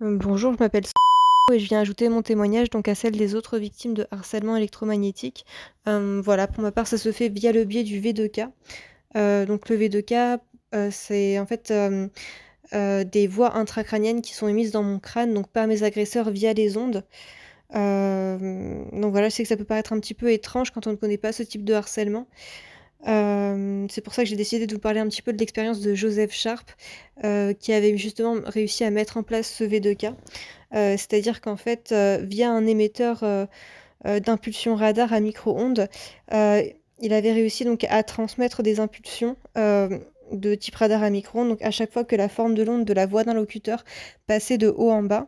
Bonjour, je m'appelle et je viens ajouter mon témoignage donc à celle des autres victimes de harcèlement électromagnétique. Voilà, pour ma part, ça se fait via le biais du V2K. Donc le V2K, c'est en fait, des voix intracrâniennes qui sont émises dans mon crâne, donc par mes agresseurs via les ondes. Donc voilà, je sais que ça peut paraître un petit peu étrange quand on ne connaît pas ce type de harcèlement. C'est pour ça que j'ai décidé de vous parler un petit peu de l'expérience de Joseph Sharp, qui avait justement réussi à mettre en place ce V2K. C'est-à-dire qu'en fait, via un émetteur, d'impulsions radar à micro-ondes, heu, il avait réussi donc à transmettre des impulsions, de type radar à micro-ondes, donc à chaque fois que la forme de l'onde de la voix d'un locuteur passait de haut en bas.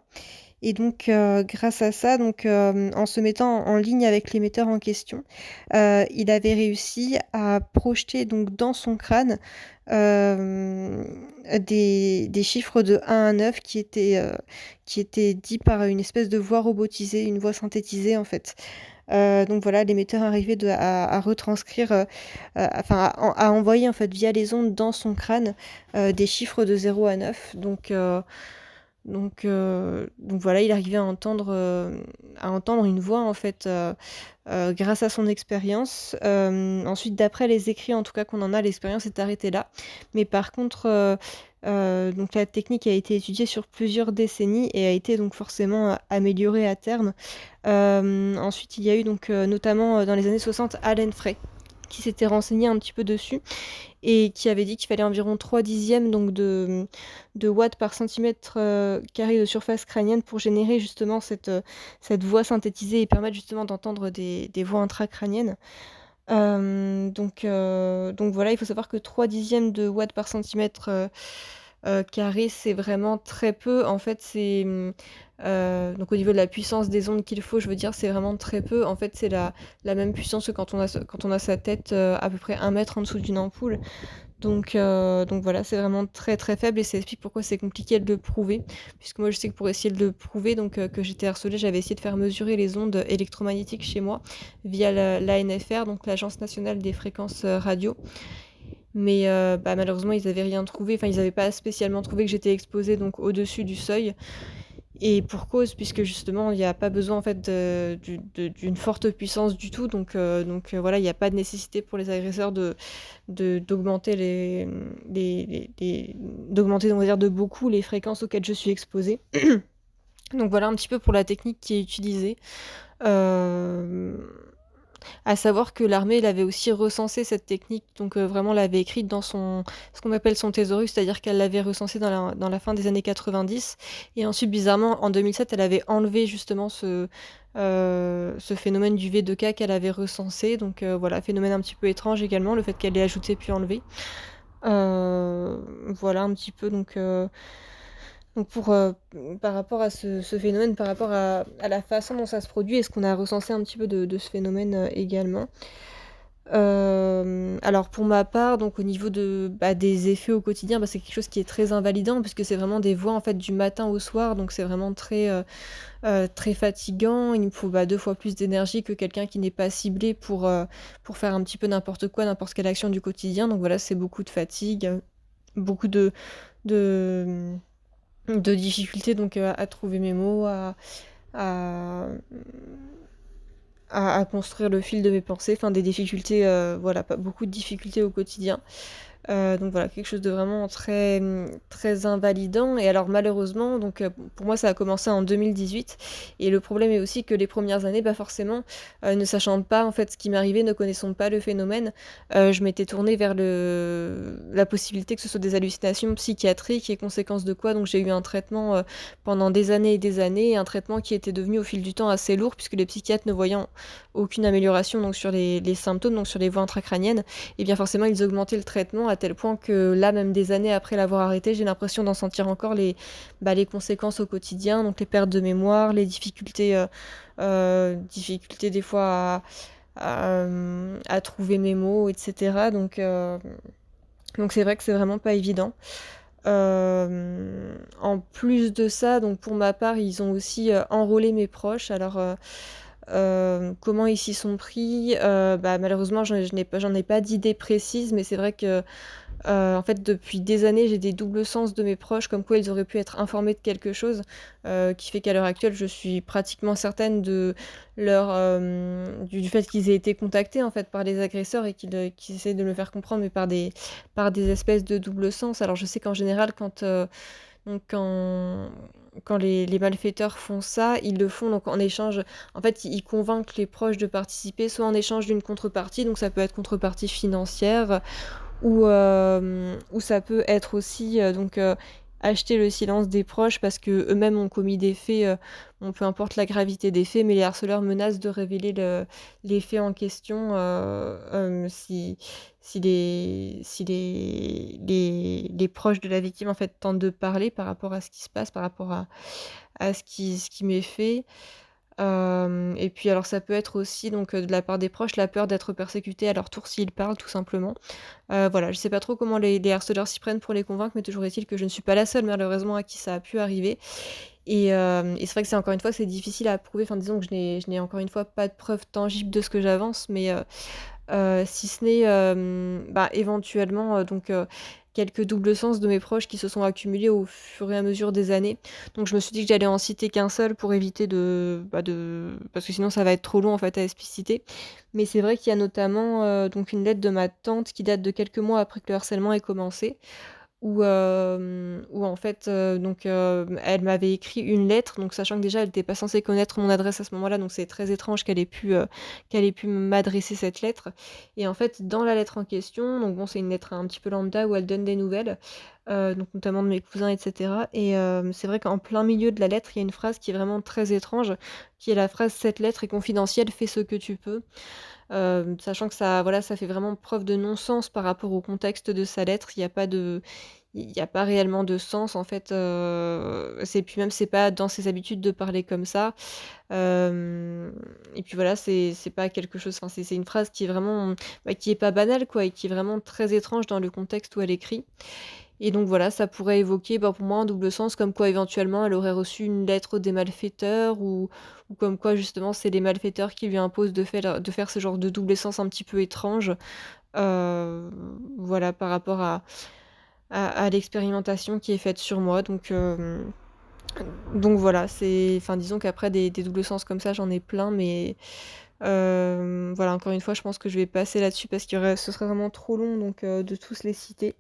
Et donc, grâce à ça, donc, en se mettant en ligne avec l'émetteur en question, il avait réussi à projeter donc dans son crâne, des chiffres de 1 à 9 qui étaient dits par une espèce de voix robotisée, une voix synthétisée en fait. Donc voilà, l'émetteur arrivait à retranscrire, enfin à envoyer en fait via les ondes dans son crâne, des chiffres de 0 à 9. Donc voilà, il arrivait à entendre une voix en fait, grâce à son expérience. Ensuite, d'après les écrits en tout cas qu'on en a, l'expérience s'est arrêtée là. Mais par contre, donc la technique a été étudiée sur plusieurs décennies et a été donc forcément, améliorée à terme. Ensuite, il y a eu donc, notamment, dans les années 60, Allen Frey, qui s'était renseigné un petit peu dessus et qui avait dit qu'il fallait environ 3/10 donc de watts par centimètre, carré de surface crânienne pour générer justement cette voix synthétisée et permettre justement d'entendre des voix intracrâniennes. Donc voilà, il faut savoir que 3/10 de watts par centimètre, carré, c'est vraiment très peu. En fait, donc au niveau de la puissance des ondes qu'il faut, je veux dire, c'est vraiment très peu. En fait, c'est la même puissance que quand on a sa tête, à peu près 1 mètre en dessous d'une ampoule. Donc voilà, c'est vraiment très, très faible et ça explique pourquoi c'est compliqué de le prouver. Puisque moi, je sais que pour essayer de le prouver, donc que j'étais harcelée, j'avais essayé de faire mesurer les ondes électromagnétiques chez moi via l'ANFR, donc l'Agence nationale des fréquences, radio. Mais bah, malheureusement, ils avaient rien trouvé. Enfin, ils avaient pas spécialement trouvé que j'étais exposée donc au-dessus du seuil. Et pour cause, puisque justement, il y a pas besoin en fait d'une forte puissance du tout. Donc voilà, il y a pas de nécessité pour les agresseurs d'augmenter d'augmenter, on va dire, de beaucoup les fréquences auxquelles je suis exposée. Donc voilà un petit peu pour la technique qui est utilisée. Hem À savoir que l'armée, elle avait aussi recensé cette technique, donc vraiment l'avait écrite dans ce qu'on appelle son thésaurus, c'est-à-dire qu'elle l'avait recensée dans la fin des années 90 et ensuite bizarrement en 2007, elle avait enlevé justement ce phénomène du V2K qu'elle avait recensé, donc voilà, phénomène un petit peu étrange également, le fait qu'elle l'ait ajouté puis enlevé. Voilà un petit peu donc pour, par rapport à ce phénomène, par rapport à la façon dont ça se produit et ce qu'on a recensé un petit peu de ce phénomène, également. Alors pour ma part, donc au niveau des effets au quotidien, c'est quelque chose qui est très invalidant puisque c'est vraiment des voix, en fait, du matin au soir, donc c'est vraiment très fatigant. Il me faut, 2 fois plus d'énergie que quelqu'un qui n'est pas ciblé pour faire un petit peu n'importe quoi, n'importe quelle action du quotidien, donc voilà, c'est beaucoup de fatigue, beaucoup de, de difficultés donc à trouver mes mots, à, à construire le fil de mes pensées, enfin des difficultés, voilà, pas beaucoup de difficultés au quotidien. Donc voilà, quelque chose de vraiment très, très invalidant et alors malheureusement donc pour moi ça a commencé en 2018 et le problème est aussi que les premières années, forcément, ne sachant pas en fait ce qui m'arrivait, ne connaissant pas le phénomène, je m'étais tournée vers le la possibilité que ce soit des hallucinations psychiatriques et conséquence de quoi donc j'ai eu un traitement, pendant des années et des années, un traitement qui était devenu au fil du temps assez lourd puisque les psychiatres ne voyant aucune amélioration donc sur les symptômes, donc sur les voies intracrâniennes et bien forcément ils augmentaient le traitement à tel point que là, même des années après l'avoir arrêté, j'ai l'impression d'en sentir encore les conséquences au quotidien, donc les pertes de mémoire, les difficultés des fois à trouver mes mots, et cetera. Donc c'est vrai que c'est vraiment pas évident. En plus de ça, donc pour ma part, ils ont aussi, enrôlé mes proches. Alors, comment ils s'y sont pris? Malheureusement, j'en ai pas d'idée précise, mais c'est vrai que, En fait, depuis des années, j'ai des doubles sens de mes proches, comme quoi ils auraient pu être informés de quelque chose, qui fait qu'à l'heure actuelle, je suis pratiquement certaine de du fait qu'ils aient été contactés, en fait, par les agresseurs et qu'ils essaient de me faire comprendre, mais par des espèces de double sens. Alors je sais qu'en général, donc quand les malfaiteurs font ça, ils le font donc en échange en fait, ils convainquent les proches de participer, soit en échange d'une contrepartie, donc ça peut être contrepartie financière, ou ça peut être aussi, acheter le silence des proches parce qu'eux-mêmes ont commis des faits, bon, peu importe la gravité des faits, mais les harceleurs menacent de révéler les faits en question, si les proches de la victime, en fait, tentent de parler par rapport à ce qui se passe, par rapport à ce qui m'est fait. Et puis alors ça peut être aussi donc, de la part des proches, la peur d'être persécutés à leur tour s'ils parlent, tout simplement. Voilà, je sais pas trop comment les harceleurs s'y prennent pour les convaincre, mais toujours est-il que je ne suis pas la seule malheureusement à qui ça a pu arriver et c'est vrai que c'est encore une fois, c'est difficile à prouver. Enfin disons que je n'ai encore une fois pas de preuves tangibles de ce que j'avance, mais si ce n'est, éventuellement, quelques doubles sens de mes proches qui se sont accumulés au fur et à mesure des années. Donc je me suis dit que j'allais en citer qu'un seul pour éviter de parce que sinon ça va être trop long, en fait, à expliciter. Mais c'est vrai qu'il y a notamment, donc une lettre de ma tante qui date de quelques mois après que le harcèlement ait commencé, où en fait, elle m'avait écrit une lettre, donc sachant que déjà elle était pas censée connaître mon adresse à ce moment-là, donc c'est très étrange qu'elle ait pu m'adresser cette lettre et en fait, dans la lettre en question, donc bon, c'est une lettre un petit peu lambda où elle donne des nouvelles, donc notamment de mes cousins et cetera et c'est vrai qu'en plein milieu de la lettre, il y a une phrase qui est vraiment très étrange, qui est la phrase: «Cette lettre est confidentielle, fais ce que tu peux». Sachant que ça voilà, ça fait vraiment preuve de non-sens par rapport au contexte de sa lettre. Il y a pas réellement de sens en fait, c'est puis même c'est pas dans ses habitudes de parler comme ça. Et puis voilà, c'est pas quelque chose enfin c'est une phrase qui est vraiment, qui est pas banale quoi et qui est vraiment très étrange dans le contexte où elle écrit. Et donc voilà, ça pourrait évoquer, pour moi un double sens comme quoi éventuellement elle aurait reçu une lettre des malfaiteurs ou comme quoi justement c'est les malfaiteurs qui lui imposent de faire ce genre de double sens un petit peu étrange. Heu, voilà par rapport à l'expérimentation qui est faite sur moi donc voilà, c'est enfin disons qu'après des doubles sens comme ça j'en ai plein mais voilà encore une fois je pense que je vais passer là-dessus parce qu'il y aurait ce serait vraiment trop long de tous les citer.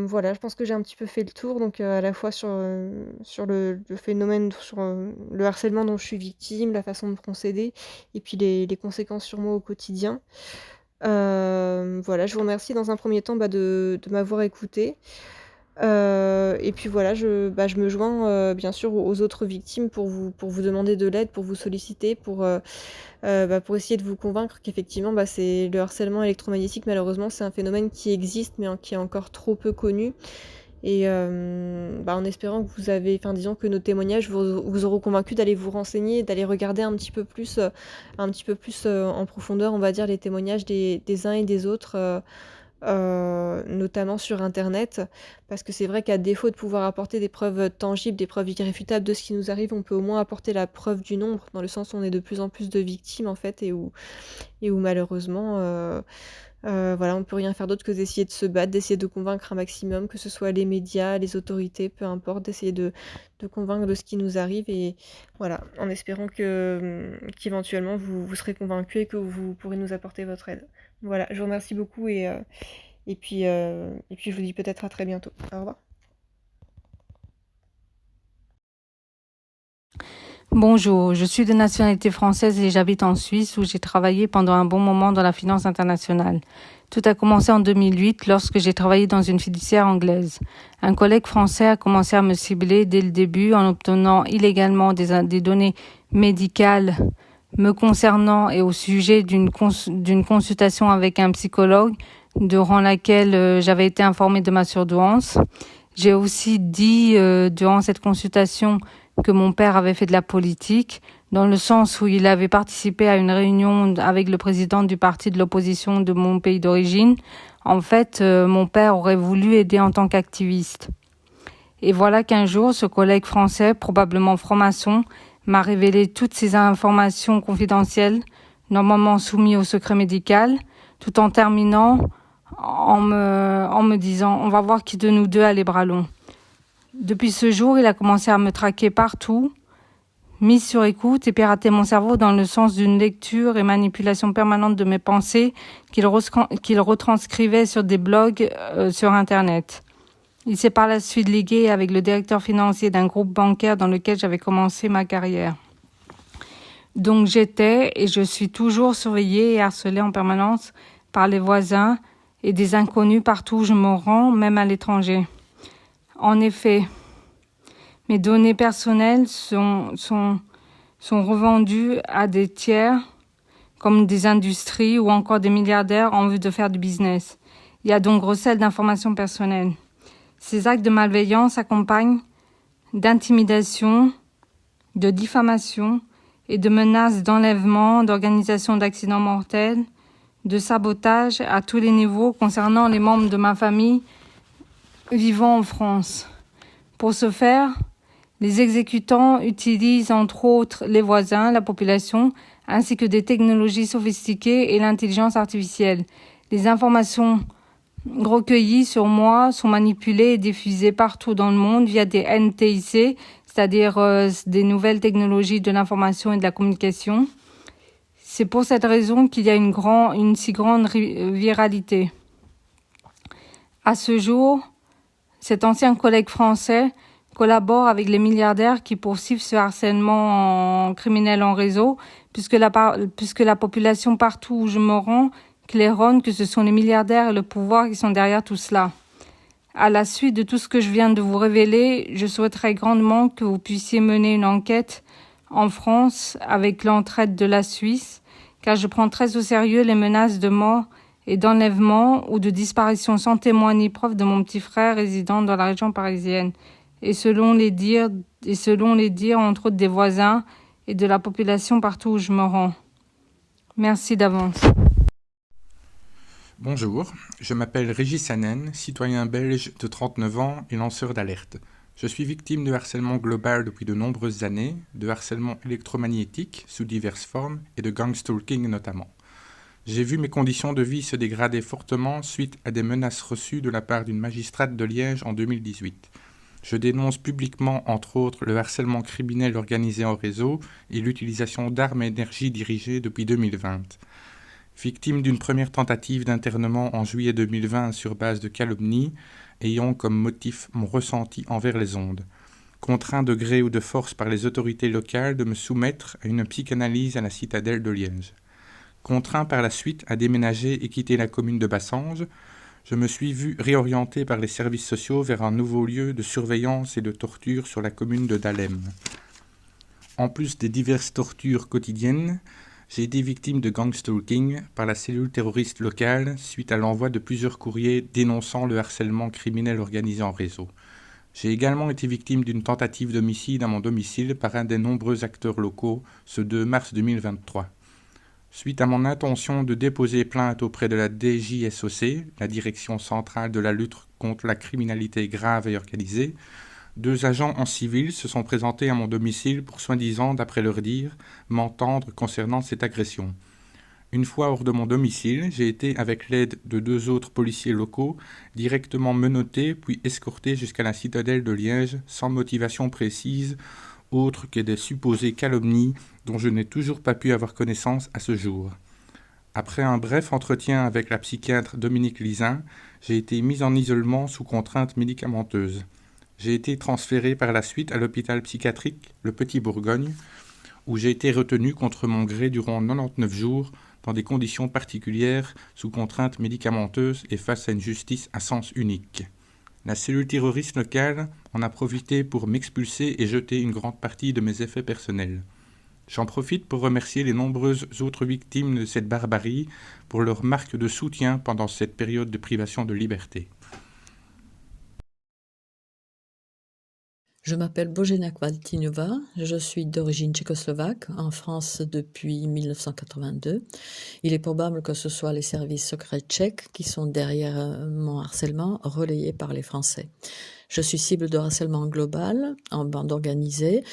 Voilà, je pense que j'ai un petit peu fait le tour à la fois sur le phénomène, sur, le harcèlement dont je suis victime, la façon de procéder et puis les conséquences sur moi au quotidien. Voilà, je vous remercie dans un premier temps, de m'avoir écoutée. Et puis voilà, je me joins, bien sûr aux autres victimes pour vous demander de l'aide, pour vous solliciter, pour essayer de vous convaincre qu'effectivement, c'est le harcèlement électromagnétique malheureusement, c'est un phénomène qui existe mais qui est encore trop peu connu et en espérant que vous avez enfin disons que nos témoignages vous auront convaincu d'aller vous renseigner, d'aller regarder un petit peu plus, en profondeur, on va dire, les témoignages des uns et des autres, notamment sur internet. Parce que c'est vrai qu'à défaut de pouvoir apporter des preuves, tangibles, des preuves irréfutables de ce qui nous arrive, on peut au moins apporter la preuve du nombre, dans le sens où on est de plus en plus de victimes en fait et où malheureusement, voilà, on peut rien faire d'autre que d'essayer de se battre, d'essayer de convaincre un maximum, que ce soit les médias, les autorités, peu importe, d'essayer de convaincre de ce qui nous arrive et voilà, en espérant qu'éventuellement vous serez convaincus et que vous pourrez nous apporter votre aide. Voilà, je vous remercie beaucoup et puis je vous dis peut-être à très bientôt. Au revoir. Bonjour, je suis de nationalité française et j'habite en Suisse où j'ai travaillé pendant un bon moment dans la finance internationale. Tout a commencé en 2008 lorsque j'ai travaillé dans une fiduciaire anglaise. Un collègue français a commencé à me cibler dès le début en obtenant illégalement des données médicales me concernant et au sujet d'une consultation avec un psychologue durant laquelle j'avais été informée de ma surdouance. J'ai aussi dit durant cette consultation que mon père avait fait de la politique, dans le sens où il avait participé à une réunion avec le président du parti de l'opposition de mon pays d'origine. En fait, mon père aurait voulu aider en tant qu'activiste. Et voilà qu'un jour, ce collègue français, probablement franc-maçon, m'a révélé toutes ces informations confidentielles, normalement soumises au secret médical, tout en terminant en me disant « On va voir qui de nous deux a les bras longs ». Depuis ce jour, il a commencé à me traquer partout, mise sur écoute et pirater mon cerveau dans le sens d'une lecture et manipulation permanente de mes pensées qu'il retranscrivait sur des blogs sur Internet. Il s'est par la suite ligué avec le directeur financier d'un groupe bancaire dans lequel j'avais commencé ma carrière. Donc j'étais et je suis toujours surveillée et harcelée en permanence par les voisins et des inconnus partout où je me rends, même à l'étranger. En effet, mes données personnelles sont revendues à des tiers, comme des industries ou encore des milliardaires en vue de faire du business. Il y a donc recel d'informations personnelles. Ces actes de malveillance s'accompagnent d'intimidation, de diffamation et de menaces d'enlèvement, d'organisation d'accidents mortels, de sabotage à tous les niveaux concernant les membres de ma famille vivant en France. Pour ce faire, les exécutants utilisent entre autres les voisins, la population, ainsi que des technologies sophistiquées et l'intelligence artificielle. Les informations recueillies sur moi sont manipulées et diffusées partout dans le monde via des NTIC, c'est-à-dire des nouvelles technologies de l'information et de la communication. C'est pour cette raison qu'il y a une si grande viralité. À ce jour, cet ancien collègue français collabore avec les milliardaires qui poursuivent ce harcèlement criminel en réseau, puisque la population partout où je me rends claironne que ce sont les milliardaires et le pouvoir qui sont derrière tout cela. À la suite de tout ce que je viens de vous révéler, je souhaiterais grandement que vous puissiez mener une enquête en France avec l'entraide de la Suisse, car je prends très au sérieux les menaces de mort et d'enlèvement ou de disparition sans témoin ni preuve de mon petit frère résidant dans la région parisienne. Et selon les dires entre autres des voisins et de la population partout où je me rends. Merci d'avance. Bonjour, je m'appelle Régis Hanen, citoyen belge de 39 ans et lanceur d'alerte. Je suis victime de harcèlement global depuis de nombreuses années, de harcèlement électromagnétique sous diverses formes et de gangstalking notamment. J'ai vu mes conditions de vie se dégrader fortement suite à des menaces reçues de la part d'une magistrate de Liège en 2018. Je dénonce publiquement, entre autres, le harcèlement criminel organisé en réseau et l'utilisation d'armes à énergie dirigées depuis 2020. Victime d'une première tentative d'internement en juillet 2020 sur base de calomnie, ayant comme motif mon ressenti envers les ondes. Contraint de gré ou de force par les autorités locales de me soumettre à une psychanalyse à la citadelle de Liège. Contraint par la suite à déménager et quitter la commune de Bassange, je me suis vu réorienté par les services sociaux vers un nouveau lieu de surveillance et de torture sur la commune de Dahlem. En plus des diverses tortures quotidiennes, j'ai été victime de gangstalking par la cellule terroriste locale suite à l'envoi de plusieurs courriers dénonçant le harcèlement criminel organisé en réseau. J'ai également été victime d'une tentative d'homicide à mon domicile par un des nombreux acteurs locaux ce 2 mars 2023. Suite à mon intention de déposer plainte auprès de la DJSOC, la Direction centrale de la lutte contre la criminalité grave et organisée, 2 agents en civil se sont présentés à mon domicile pour soi-disant, d'après leur dire, m'entendre concernant cette agression. Une fois hors de mon domicile, j'ai été, avec l'aide de 2 autres policiers locaux, directement menotté puis escorté jusqu'à la citadelle de Liège sans motivation précise, autre que des supposées calomnies dont je n'ai toujours pas pu avoir connaissance à ce jour. Après un bref entretien avec la psychiatre Dominique Lizin, j'ai été mis en isolement sous contrainte médicamenteuse. J'ai été transféré par la suite à l'hôpital psychiatrique Le Petit Bourgogne, où j'ai été retenu contre mon gré durant 99 jours dans des conditions particulières, sous contrainte médicamenteuse et face à une justice à sens unique. La cellule terroriste locale en a profité pour m'expulser et jeter une grande partie de mes effets personnels. J'en profite pour remercier les nombreuses autres victimes de cette barbarie pour leur marque de soutien pendant cette période de privation de liberté. Je m'appelle Božena Kvaltinova, je suis d'origine tchécoslovaque, en France depuis 1982. Il est probable que ce soit les services secrets tchèques qui sont derrière mon harcèlement, relayé par les Français. Je suis cible de harcèlement global, en bande organisée,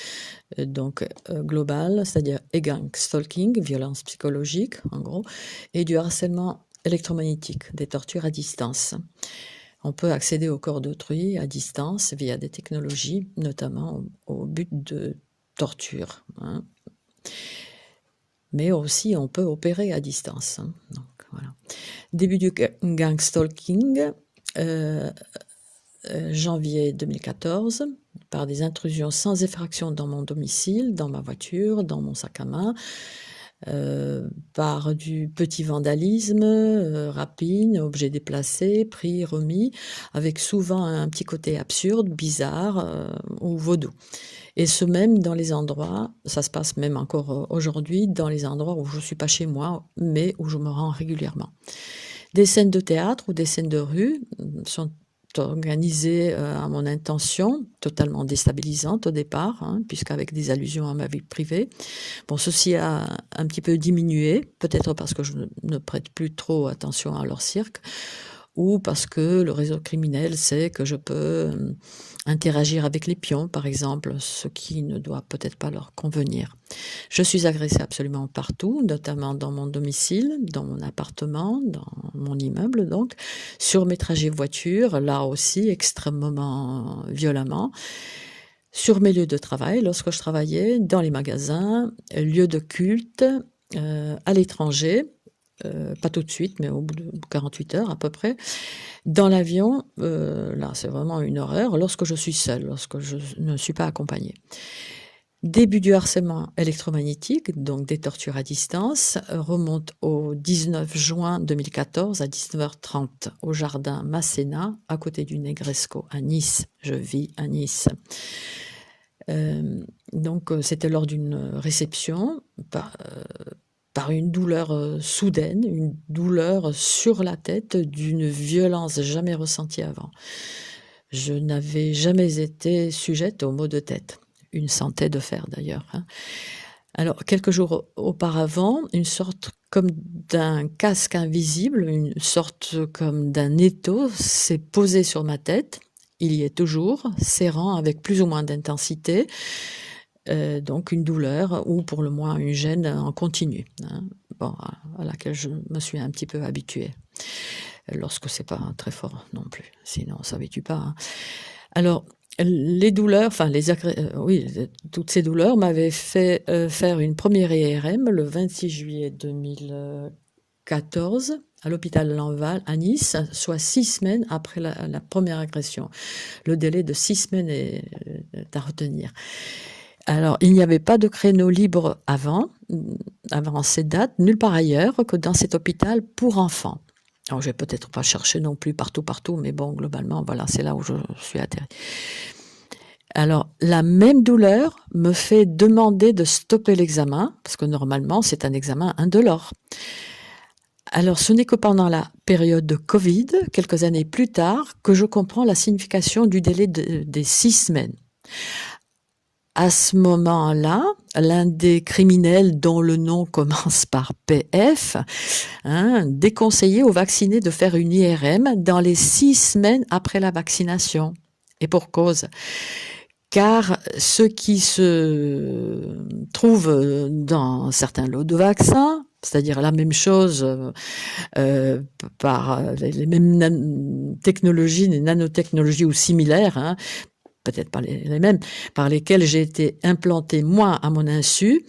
global, c'est-à-dire gang stalking, violence psychologique en gros, et du harcèlement électromagnétiques, des tortures à distance. On peut accéder au corps d'autrui à distance via des technologies, notamment au but de torture, hein. Mais aussi, on peut opérer à distance, hein. Donc, voilà. Début du gangstalking, janvier 2014, par des intrusions sans effraction dans mon domicile, dans ma voiture, dans mon sac à main, par du petit vandalisme, rapine, objets déplacés, pris, remis, avec souvent un petit côté absurde, bizarre ou vaudou. Et ce même dans les endroits, ça se passe même encore aujourd'hui, dans les endroits où je ne suis pas chez moi, mais où je me rends régulièrement. Des scènes de théâtre ou des scènes de rue sont organisées à mon intention, totalement déstabilisantes au départ, hein, puisqu'avec des allusions à ma vie privée. Bon, ceci a un petit peu diminué, peut-être parce que je ne prête plus trop attention à leur cirque, ou parce que le réseau criminel sait que je peux interagir avec les pions, par exemple, ce qui ne doit peut-être pas leur convenir. Je suis agressée absolument partout, notamment dans mon domicile, dans mon appartement, dans mon immeuble, donc, sur mes trajets voiture, là aussi extrêmement violemment, sur mes lieux de travail, lorsque je travaillais, dans les magasins, lieux de culte, à l'étranger, pas tout de suite, mais au bout de 48 heures à peu près. Dans l'avion, là, c'est vraiment une horreur, lorsque je suis seule, lorsque je ne suis pas accompagnée. Début du harcèlement électromagnétique, donc des tortures à distance, remonte au 19 juin 2014 à 19h30 au jardin Masséna, à côté du Negresco, à Nice. Je vis à Nice. Donc, c'était lors d'une réception par une douleur soudaine, une douleur sur la tête d'une violence jamais ressentie avant. Je n'avais jamais été sujette aux maux de tête. Une santé de fer d'ailleurs, hein. Alors, quelques jours auparavant, une sorte comme d'un casque invisible, une sorte comme d'un étau s'est posé sur ma tête. Il y est toujours, serrant avec plus ou moins d'intensité. Donc une douleur ou pour le moins une gêne en continu, hein, bon, à laquelle je me suis un petit peu habituée, lorsque c'est pas très fort non plus, sinon on s'habitue pas, hein. Alors les douleurs, enfin oui, toutes ces douleurs m'avaient fait faire une première IRM le 26 juillet 2014 à l'hôpital Lanval à Nice, soit 6 semaines après la première agression. Le délai de 6 semaines est à retenir. Alors, il n'y avait pas de créneau libre avant ces dates, nulle part ailleurs que dans cet hôpital pour enfants. Alors, je vais peut-être pas chercher non plus partout, mais bon, globalement, voilà, c'est là où je suis atterrie. Alors, la même douleur me fait demander de stopper l'examen, parce que normalement, c'est un examen indolore. Alors, ce n'est que pendant la période de Covid, quelques années plus tard, que je comprends la signification du délai des 6 semaines. À ce moment-là, l'un des criminels dont le nom commence par PF, hein, déconseillait aux vaccinés de faire une IRM dans les 6 semaines après la vaccination. Et pour cause. Car ce qui se trouve dans certains lots de vaccins, c'est-à-dire la même chose par les mêmes technologies, les nanotechnologies ou similaires, hein, peut-être pas les mêmes, par lesquels j'ai été implantée, moi, à mon insu,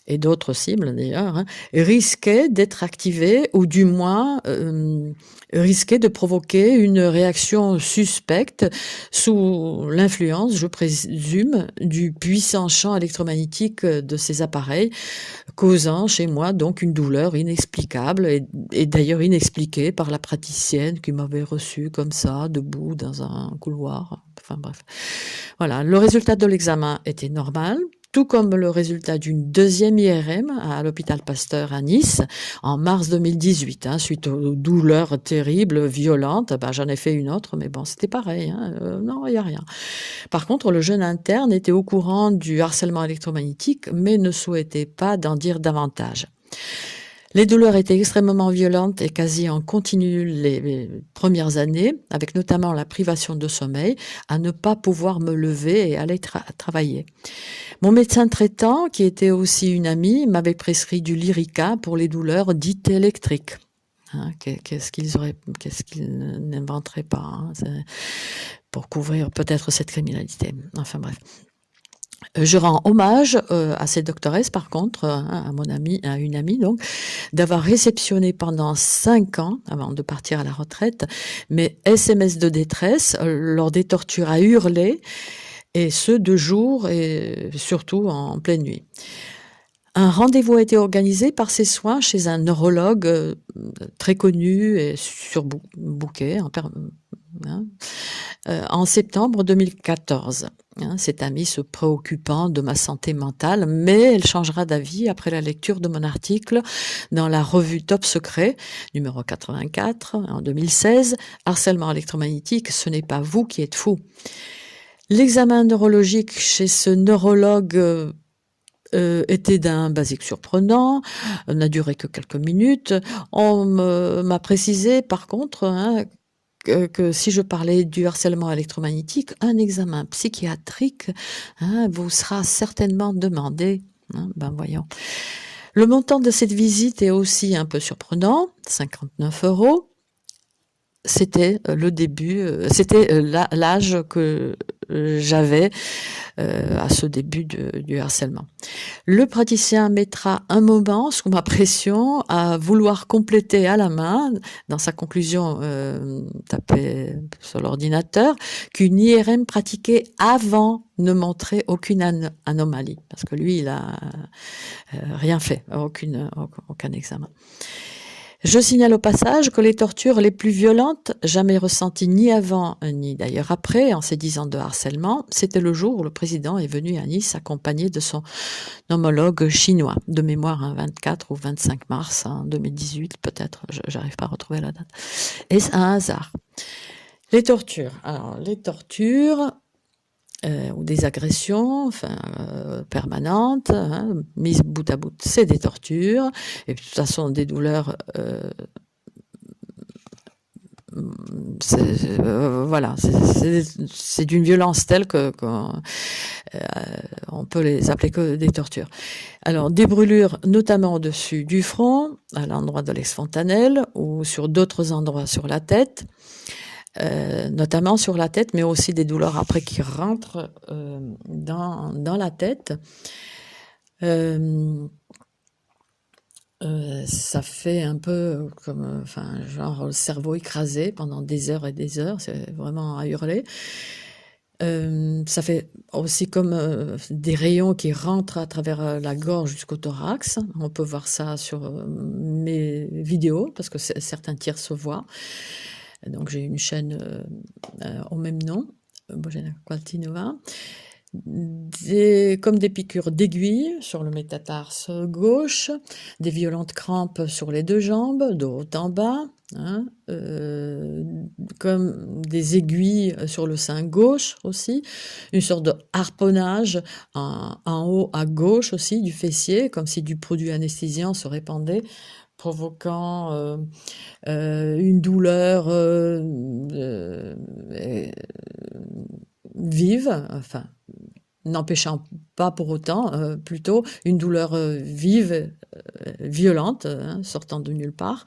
et d'autres cibles d'ailleurs, hein, risquaient d'être activés ou du moins risquaient de provoquer une réaction suspecte sous l'influence, je présume, du puissant champ électromagnétique de ces appareils, causant chez moi donc une douleur inexplicable et d'ailleurs inexpliquée par la praticienne qui m'avait reçue comme ça, debout dans un couloir. Enfin bref. Voilà, le résultat de l'examen était normal, tout comme le résultat d'une deuxième IRM à l'hôpital Pasteur à Nice en mars 2018, hein, suite aux douleurs terribles, violentes. J'en ai fait une autre, mais bon, c'était pareil, hein, non, il n'y a rien. Par contre, le jeune interne était au courant du harcèlement électromagnétique, mais ne souhaitait pas d'en dire davantage. Les douleurs étaient extrêmement violentes et quasi en continu les premières années, avec notamment la privation de sommeil, à ne pas pouvoir me lever et aller travailler. Mon médecin traitant, qui était aussi une amie, m'avait prescrit du Lyrica pour les douleurs dites électriques. Hein, qu'est-ce qu'ils n'inventeraient pas, hein, pour couvrir peut-être cette criminalité. Enfin bref. Je rends hommage à cette doctoresse, par contre, à une amie, donc, d'avoir réceptionné pendant 5 ans, avant de partir à la retraite, mes SMS de détresse lors des tortures à hurler, et ce de jour et surtout en pleine nuit. Un rendez-vous a été organisé par ses soins chez un neurologue très connu et surbooké en septembre 2014. Cette amie se préoccupant de ma santé mentale, mais elle changera d'avis après la lecture de mon article dans la revue Top Secret, numéro 84, en 2016. Harcèlement électromagnétique, ce n'est pas vous qui êtes fou. L'examen neurologique chez ce neurologue était d'un basique surprenant, n'a duré que quelques minutes. On m'a précisé par contre que si je parlais du harcèlement électromagnétique, un examen psychiatrique vous sera certainement demandé. Voyons. Le montant de cette visite est aussi un peu surprenant, 59 €. C'était le début, c'était l'âge que j'avais à ce début du harcèlement. Le praticien mettra un moment, sous ma pression, à vouloir compléter à la main, dans sa conclusion tapée sur l'ordinateur, qu'une IRM pratiquée avant ne montrait aucune anomalie, parce que lui, il a rien fait, aucun examen. Je signale au passage que les tortures les plus violentes, jamais ressenties ni avant ni d'ailleurs après, en ces 10 ans de harcèlement, c'était le jour où le président est venu à Nice accompagné de son homologue chinois, de mémoire 24 ou 25 mars 2018 peut-être, j'arrive pas à retrouver la date. Est-ce un hasard? Les tortures. Alors, les tortures ou des agressions permanentes, mises bout à bout, c'est des tortures, et de toute façon des douleurs, c'est d'une violence telle qu'on peut les appeler que des tortures. Alors des brûlures notamment au-dessus du front, à l'endroit de l'ex-fontanelle, ou sur d'autres endroits sur la tête. Notamment sur la tête, mais aussi des douleurs après qui rentrent dans la tête. Ça fait un peu comme, genre le cerveau écrasé pendant des heures et des heures. C'est vraiment à hurler. Ça fait aussi comme des rayons qui rentrent à travers la gorge jusqu'au thorax. On peut voir ça sur mes vidéos parce que certains tirs se voient. Donc j'ai une chaîne au même nom, Bojana Qualtinova, comme des piqûres d'aiguilles sur le métatarse gauche, des violentes crampes sur les 2 jambes, de haut en bas, comme des aiguilles sur le sein gauche aussi, une sorte de harponnage en haut à gauche aussi du fessier, comme si du produit anesthésiant se répandait, provoquant une douleur vive, n'empêchant pas pour autant, plutôt une douleur vive, violente, sortant de nulle part.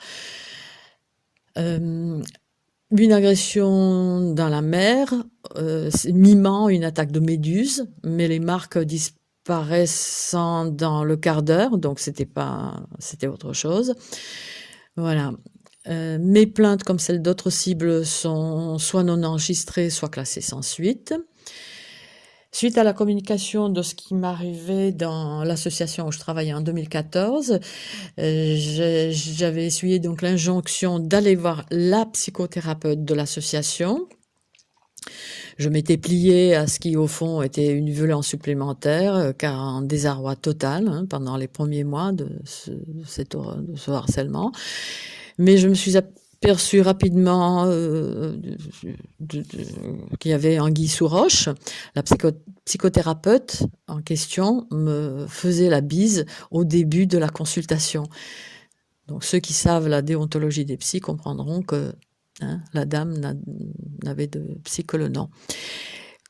Une agression dans la mer, mimant une attaque de méduse, mais les marques disparaissant dans le quart d'heure, donc c'était autre chose. Voilà. Mes plaintes, comme celles d'autres cibles, sont soit non enregistrées, soit classées sans suite. Suite à la communication de ce qui m'arrivait dans l'association où je travaillais en 2014, j'avais essuyé donc l'injonction d'aller voir la psychothérapeute de l'association. Je m'étais pliée à ce qui, au fond, était une violence supplémentaire, car en désarroi total pendant les premiers mois de ce harcèlement. Mais je me suis aperçue rapidement qu'il y avait anguille sous roche. La psychothérapeute en question me faisait la bise au début de la consultation. Donc ceux qui savent la déontologie des psys comprendront que la dame n'avait de psy que le nom.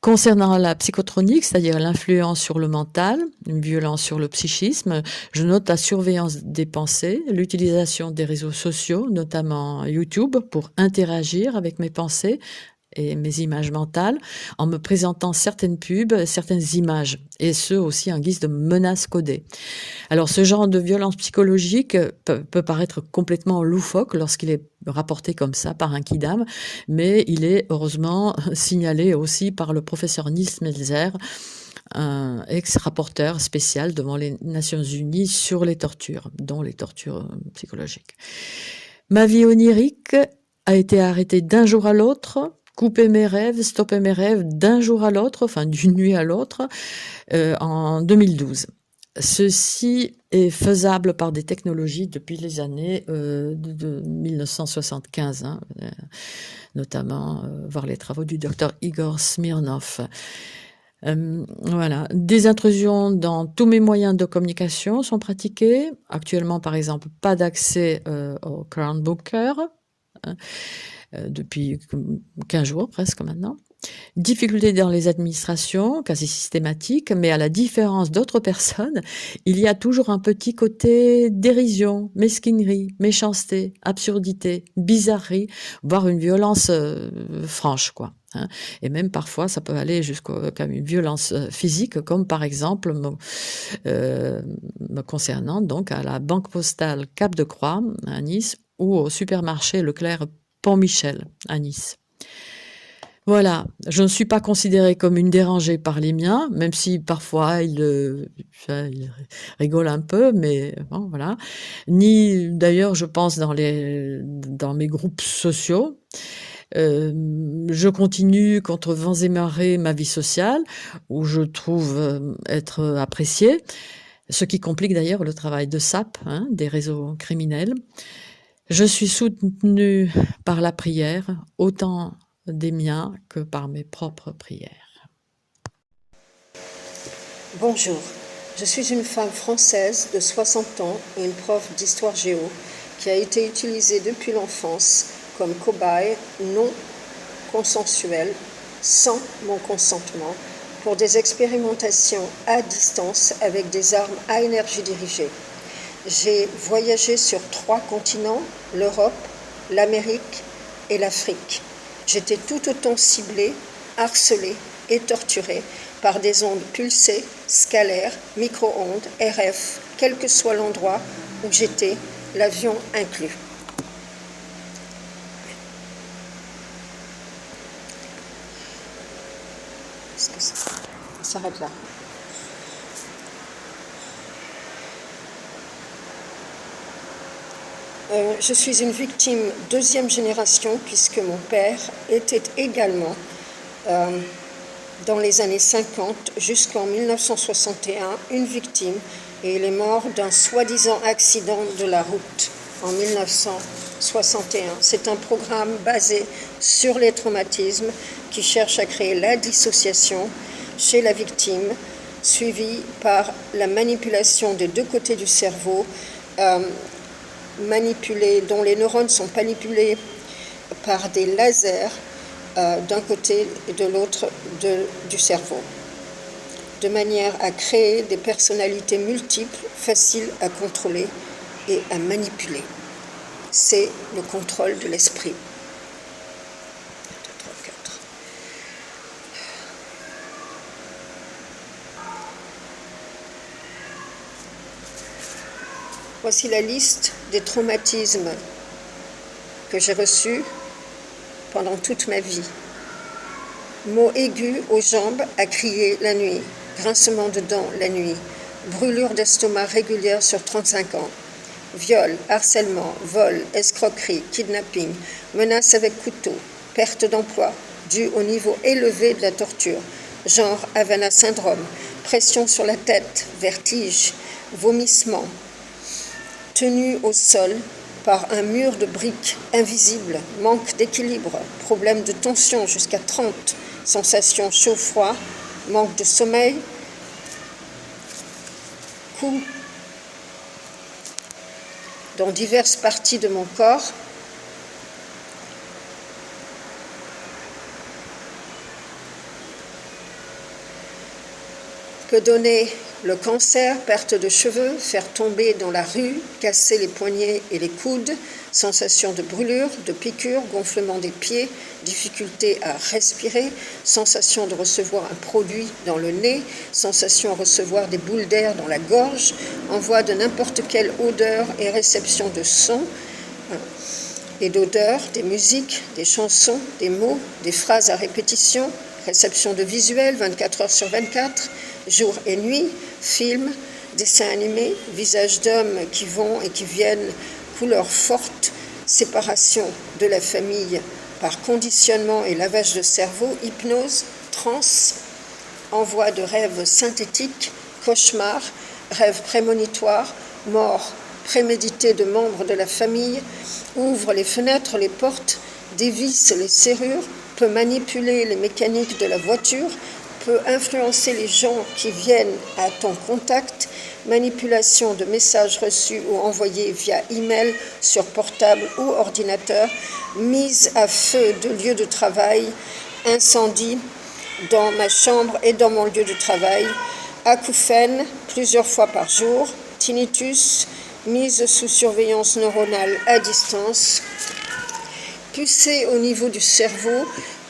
Concernant la psychotronique, c'est-à-dire l'influence sur le mental, une violence sur le psychisme, je note la surveillance des pensées, l'utilisation des réseaux sociaux, notamment YouTube, pour interagir avec mes pensées et mes images mentales, en me présentant certaines pubs, certaines images, et ce aussi en guise de menaces codées. Alors ce genre de violence psychologique peut paraître complètement loufoque lorsqu'il est rapporté comme ça par un kidam, mais il est heureusement signalé aussi par le professeur Nils Melzer, un ex-rapporteur spécial devant les Nations Unies sur les tortures, dont les tortures psychologiques. Ma vie onirique a été arrêtée d'un jour à l'autre, couper mes rêves, stopper mes rêves d'un jour à l'autre, enfin d'une nuit à l'autre, en 2012. Ceci est faisable par des technologies depuis les années de 1975, hein, notamment voir les travaux du docteur Igor Smirnov. Voilà. Des intrusions dans tous mes moyens de communication sont pratiquées. Actuellement, par exemple, pas d'accès au Chromebooker, hein, depuis 15 jours presque maintenant. Difficultés dans les administrations, quasi systématiques, mais à la différence d'autres personnes, il y a toujours un petit côté dérision, mesquinerie, méchanceté, absurdité, bizarrerie, voire une violence franche, quoi. Hein. Et même parfois, ça peut aller jusqu'à une violence physique, comme par exemple me concernant donc à la banque postale Cap-de-Croix à Nice ou au supermarché Leclerc Pont-Michel à Nice. Voilà, je ne suis pas considérée comme une dérangée par les miens, même si parfois ils rigolent un peu, mais bon, voilà. Ni d'ailleurs, je pense, dans mes groupes sociaux. Je continue contre vents et marées ma vie sociale, où je trouve être appréciée, ce qui complique d'ailleurs le travail de SAP, hein, des réseaux criminels. Je suis soutenue par la prière, autant des miens que par mes propres prières. Bonjour, je suis une femme française de 60 ans et une prof d'histoire géo qui a été utilisée depuis l'enfance comme cobaye non consensuelle, sans mon consentement, pour des expérimentations à distance avec des armes à énergie dirigée. J'ai voyagé sur 3 continents, l'Europe, l'Amérique et l'Afrique. J'étais tout autant ciblée, harcelée et torturée par des ondes pulsées, scalaires, micro-ondes, RF, quel que soit l'endroit où j'étais, l'avion inclus. Est-ce que ça s'arrête là? Je suis une victime 2e génération puisque mon père était également dans les années 50 jusqu'en 1961 une victime et il est mort d'un soi-disant accident de la route en 1961. C'est un programme basé sur les traumatismes qui cherche à créer la dissociation chez la victime, suivie par la manipulation des 2 côtés du cerveau, dont les neurones sont manipulés par des lasers d'un côté et de l'autre du cerveau, de manière à créer des personnalités multiples, faciles à contrôler et à manipuler. C'est le contrôle de l'esprit. 1, 2, 3, 4. Voici la liste des traumatismes que j'ai reçus pendant toute ma vie. Maux aigus aux jambes à crier la nuit, grincement de dents la nuit, brûlure d'estomac régulière sur 35 ans, viol, harcèlement, vol, escroquerie, kidnapping, menaces avec couteau, perte d'emploi due au niveau élevé de la torture, genre Havana syndrome, pression sur la tête, vertige, vomissement, tenue au sol par un mur de briques invisible, manque d'équilibre, problème de tension jusqu'à 30, sensation chaud-froid, manque de sommeil, coups dans diverses parties de mon corps, peut donner le cancer, perte de cheveux, faire tomber dans la rue, casser les poignets et les coudes, sensation de brûlure, de piqûre, gonflement des pieds, difficulté à respirer, sensation de recevoir un produit dans le nez, sensation de recevoir des boules d'air dans la gorge, envoi de n'importe quelle odeur et réception de son et d'odeurs, des musiques, des chansons, des mots, des phrases à répétition, réception de visuels 24 heures sur 24, jour et nuit, films, dessins animés, visages d'hommes qui vont et qui viennent, couleurs fortes, séparation de la famille par conditionnement et lavage de cerveau, hypnose, transe, envoi de rêves synthétiques, cauchemars, rêves prémonitoires, mort préméditée de membres de la famille, ouvre les fenêtres, les portes, dévisse les serrures, peut manipuler les mécaniques de la voiture, peut influencer les gens qui viennent à ton contact, manipulation de messages reçus ou envoyés via email, sur portable ou ordinateur, mise à feu de lieu de travail, incendie dans ma chambre et dans mon lieu de travail, acouphènes plusieurs fois par jour, tinnitus, mise sous surveillance neuronale à distance, poussée au niveau du cerveau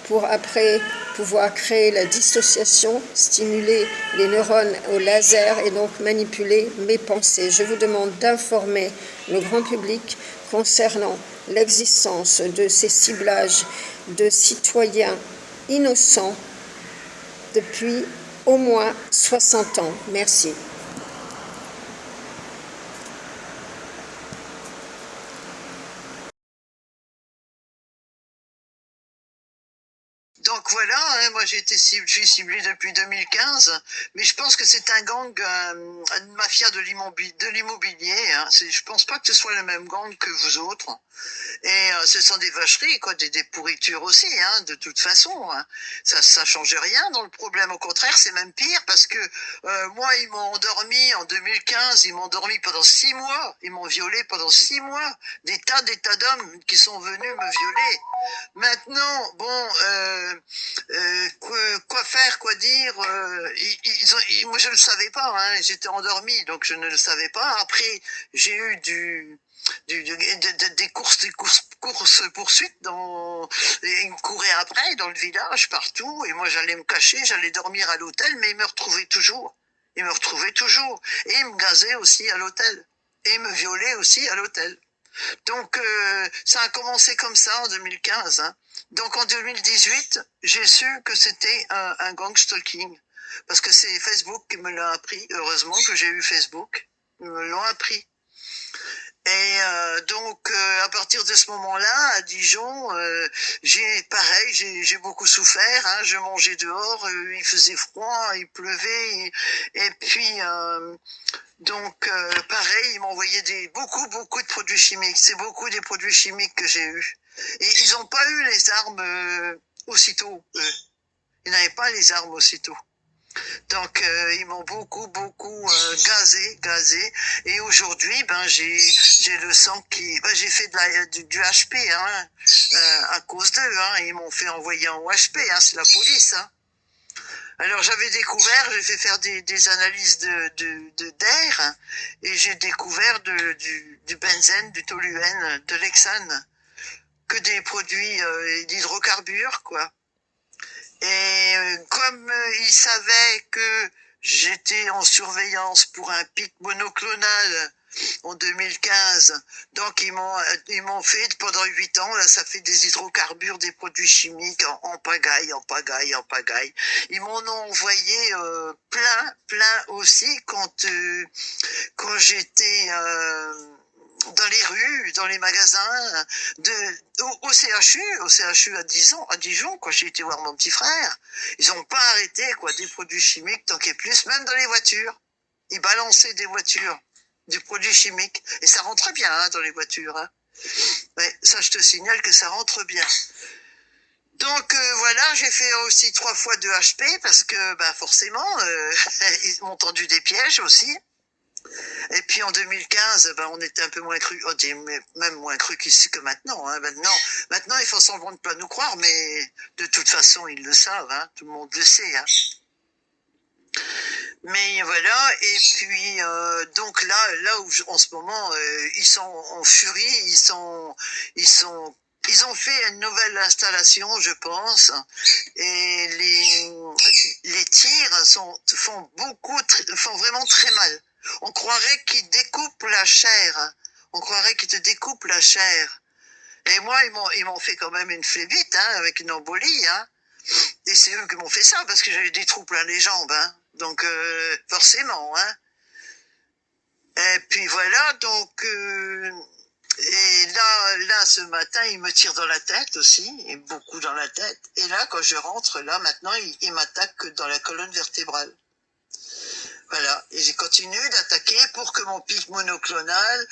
pour après pouvoir créer la dissociation, stimuler les neurones au laser et donc manipuler mes pensées. Je vous demande d'informer le grand public concernant l'existence de ces ciblages de citoyens innocents depuis au moins 60 ans. Merci. Donc voilà, hein, moi je suis ciblé depuis 2015, mais je pense que c'est un gang, une mafia de l'immobilier. Hein. Je pense pas que ce soit le même gang que vous autres. Et ce sont des vacheries, quoi, des pourritures aussi, hein, de toute façon. Hein. Ça change rien dans le problème. Au contraire, c'est même pire parce que moi, ils m'ont endormi en 2015, ils m'ont endormi pendant 6 mois, ils m'ont violé pendant 6 mois. Des tas d'hommes qui sont venus me violer. Maintenant, bon, quoi faire, quoi dire moi, je ne le savais pas, hein, j'étais endormi, donc je ne le savais pas. Après, j'ai eu des courses poursuites ils me couraient après dans le village partout et moi j'allais me cacher, j'allais dormir à l'hôtel, mais ils me retrouvaient toujours et ils me gazaient aussi à l'hôtel et ils me violaient aussi à l'hôtel. Donc ça a commencé comme ça en 2015, hein. Donc en 2018 j'ai su que c'était un gang stalking parce que c'est Facebook qui me l'a appris. Heureusement que j'ai eu Facebook, ils me l'ont appris. Et donc à partir de ce moment-là, à Dijon, j'ai beaucoup souffert. Hein, je mangeais dehors, il faisait froid, il pleuvait, et puis donc pareil, ils m'envoyaient beaucoup de produits chimiques. C'est beaucoup des produits chimiques que j'ai eu. Et ils n'ont pas eu les armes aussitôt. Eux. Ils n'avaient pas les armes aussitôt. Donc ils m'ont beaucoup gazé et aujourd'hui j'ai le sang qui j'ai fait du HP hein, à cause d'eux hein, ils m'ont fait envoyer en HP hein, c'est la police hein. Alors j'avais découvert, j'ai fait faire des analyses d'air hein, et j'ai découvert du benzène, du toluène, de l'hexane, que des produits d'hydrocarbures quoi. Et comme ils savaient que j'étais en surveillance pour un pic monoclonal en 2015, donc ils m'ont fait pendant 8 ans, là ça fait des hydrocarbures, des produits chimiques en pagaille. Ils m'en ont envoyé plein aussi quand j'étais dans les rues, dans les magasins, au CHU à Dijon, quand j'ai été voir mon petit frère. Ils ont pas arrêté, quoi, des produits chimiques, tant qu'il y ait plus, même dans les voitures. Ils balançaient des voitures, des produits chimiques. Et ça rentre bien, hein, dans les voitures, hein. Ouais, ça, je te signale que ça rentre bien. Donc, voilà, j'ai fait aussi 3 fois de HP parce que, forcément, ils m'ont tendu des pièges aussi. Et puis en 2015, on était un peu moins cru, même moins cru qu'ici que maintenant. Hein. Maintenant, ils font semblant de pas nous croire, mais de toute façon, ils le savent. Hein. Tout le monde le sait. Hein. Mais voilà, et puis donc là où en ce moment ils sont en furie, ils ont fait une nouvelle installation, je pense, et les tirs font vraiment très mal. On croirait qu'ils découpent la chair. On croirait qu'ils te découpent la chair. Et moi, ils m'ont fait quand même une phlébite, hein, avec une embolie, hein. Et c'est eux qui m'ont fait ça, parce que j'avais des trous plein les jambes, hein. Donc, forcément, hein. Et puis voilà, donc, et là, ce matin, il me tire dans la tête aussi, et beaucoup dans la tête. Et là, quand je rentre, là, maintenant, il m'attaque dans la colonne vertébrale. Voilà, et j'ai continué d'attaquer pour que mon pic monoclonal